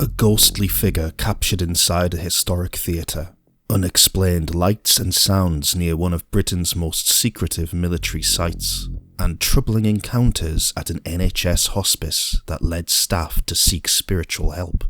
A ghostly figure captured inside a historic theatre. Unexplained lights and sounds near one of Britain's most secretive military sites. And troubling encounters at an NHS hospice that led staff to seek spiritual help.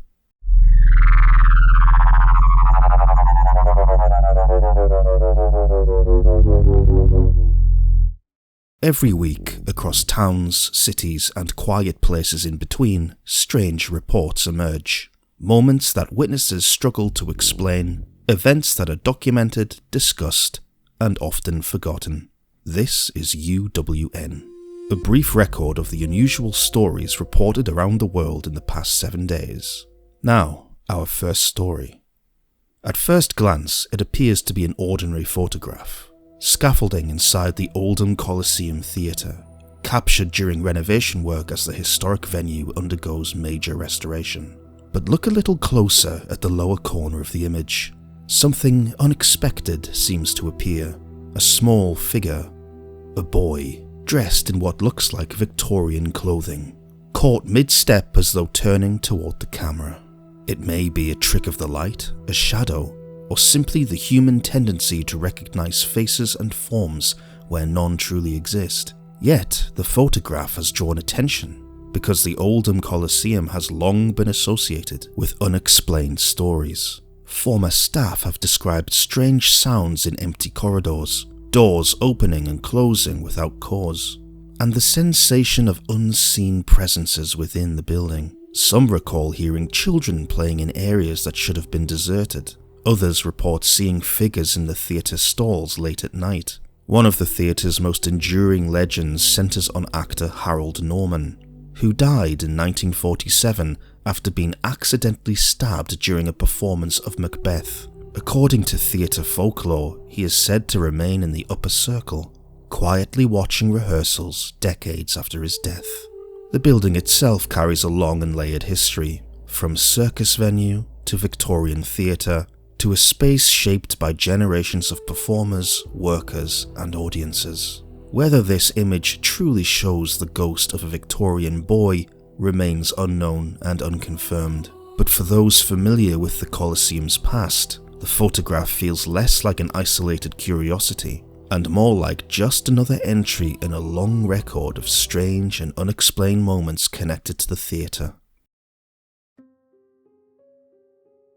Every week, across towns, cities, and quiet places in between, strange reports emerge. Moments that witnesses struggle to explain, events that are documented, discussed, and often forgotten. This is UWN, a brief record of the unusual stories reported around the world in the past 7 days. Now, our first story. At first glance, it appears to be an ordinary photograph. Scaffolding inside the Oldham Coliseum theatre, captured during renovation work as the historic venue undergoes major restoration. But look a little closer at the lower corner of the image. Something unexpected seems to appear. A small figure, a boy, dressed in what looks like Victorian clothing, caught mid-step as though turning toward the camera. It may be a trick of the light, a shadow, or simply the human tendency to recognize faces and forms where none truly exist. Yet, the photograph has drawn attention because the Oldham Coliseum has long been associated with unexplained stories. Former staff have described strange sounds in empty corridors, doors opening and closing without cause, and the sensation of unseen presences within the building. Some recall hearing children playing in areas that should have been deserted. Others report seeing figures in the theatre stalls late at night. One of the theatre's most enduring legends centres on actor Harold Norman, who died in 1947 after being accidentally stabbed during a performance of Macbeth. According to theatre folklore, he is said to remain in the upper circle, quietly watching rehearsals decades after his death. The building itself carries a long and layered history, from circus venue to Victorian theatre, to a space shaped by generations of performers, workers, and audiences. Whether this image truly shows the ghost of a Victorian boy remains unknown and unconfirmed. But for those familiar with the Coliseum's past, the photograph feels less like an isolated curiosity, and more like just another entry in a long record of strange and unexplained moments connected to the theatre.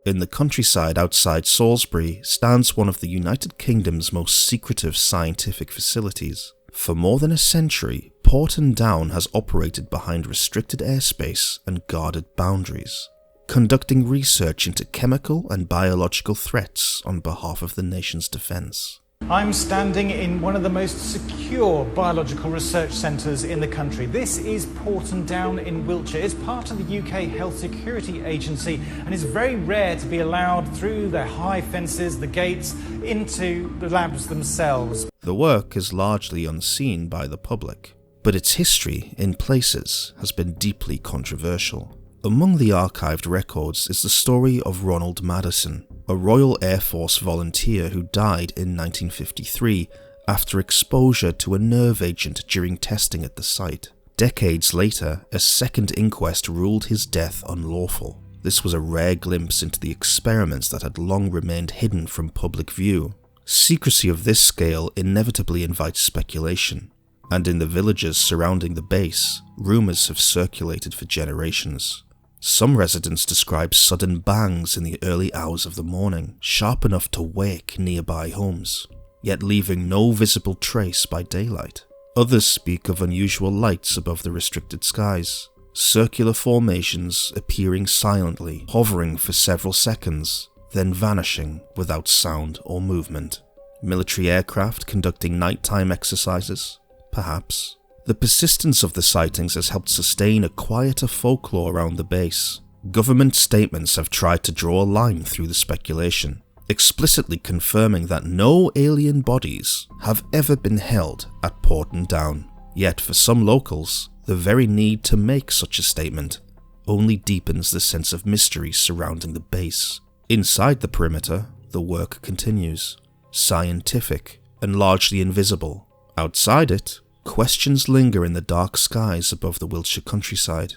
In the countryside outside Salisbury stands one of the United Kingdom's most secretive scientific facilities. For more than a century, Porton Down has operated behind restricted airspace and guarded boundaries, conducting research into chemical and biological threats on behalf of the nation's defence. I'm standing in one of the most secure biological research centres in the country. This is Porton Down in Wiltshire. It's part of the UK Health Security Agency and is very rare to be allowed through the high fences, the gates, into the labs themselves. The work is largely unseen by the public, but its history, in places, has been deeply controversial. Among the archived records is the story of Ronald Madison, a Royal Air Force volunteer who died in 1953 after exposure to a nerve agent during testing at the site. Decades later, a second inquest ruled his death unlawful. This was a rare glimpse into the experiments that had long remained hidden from public view. Secrecy of this scale inevitably invites speculation, and in the villages surrounding the base, rumours have circulated for generations. Some residents describe sudden bangs in the early hours of the morning, sharp enough to wake nearby homes, yet leaving no visible trace by daylight. Others speak of unusual lights above the restricted skies, circular formations appearing silently, hovering for several seconds, then vanishing without sound or movement. Military aircraft conducting nighttime exercises, perhaps. The persistence of the sightings has helped sustain a quieter folklore around the base. Government statements have tried to draw a line through the speculation, explicitly confirming that no alien bodies have ever been held at Porton Down. Yet for some locals, the very need to make such a statement only deepens the sense of mystery surrounding the base. Inside the perimeter, the work continues, scientific and largely invisible. Outside it, questions linger in the dark skies above the Wiltshire countryside.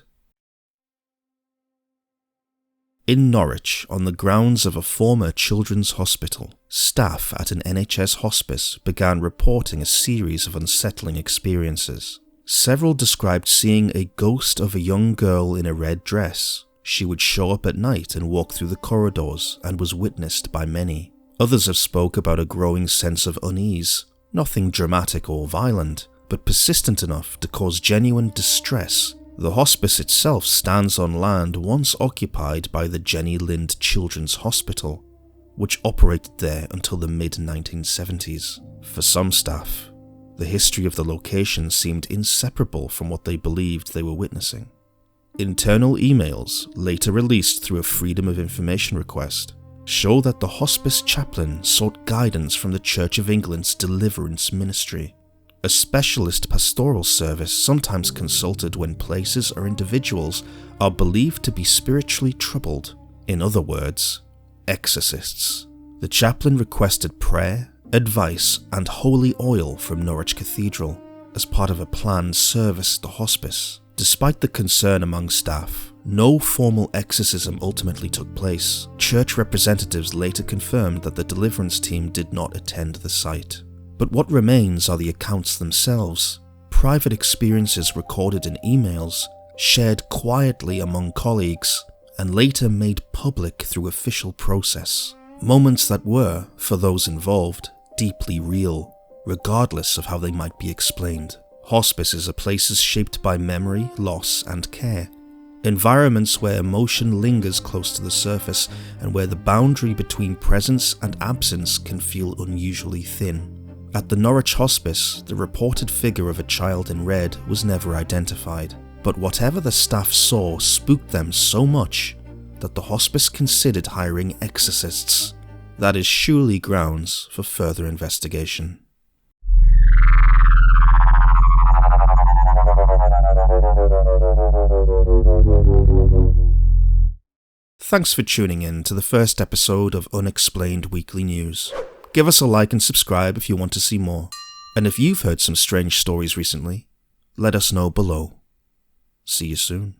In Norwich, on the grounds of a former children's hospital, staff at an NHS hospice began reporting a series of unsettling experiences. Several described seeing a ghost of a young girl in a red dress. She would show up at night and walk through the corridors and was witnessed by many. Others have spoke about a growing sense of unease, nothing dramatic or violent, but persistent enough to cause genuine distress. The hospice itself stands on land once occupied by the Jenny Lind Children's Hospital, which operated there until the mid-1970s. For some staff, the history of the location seemed inseparable from what they believed they were witnessing. Internal emails, later released through a Freedom of Information request, show that the hospice chaplain sought guidance from the Church of England's deliverance ministry, a specialist pastoral service sometimes consulted when places or individuals are believed to be spiritually troubled. In other words, exorcists. The chaplain requested prayer, advice, and holy oil from Norwich Cathedral as part of a planned service at the hospice. Despite the concern among staff, no formal exorcism ultimately took place. Church representatives later confirmed that the deliverance team did not attend the site. But what remains are the accounts themselves, private experiences recorded in emails, shared quietly among colleagues, and later made public through official process. Moments that were, for those involved, deeply real, regardless of how they might be explained. Hospices are places shaped by memory, loss, and care. Environments where emotion lingers close to the surface and where the boundary between presence and absence can feel unusually thin. At the Norwich Hospice, the reported figure of a child in red was never identified, but whatever the staff saw spooked them so much that the hospice considered hiring exorcists. That is surely grounds for further investigation. Thanks for tuning in to the first episode of Unexplained Weekly News. Give us a like and subscribe if you want to see more. And if you've heard some strange stories recently, let us know below. See you soon.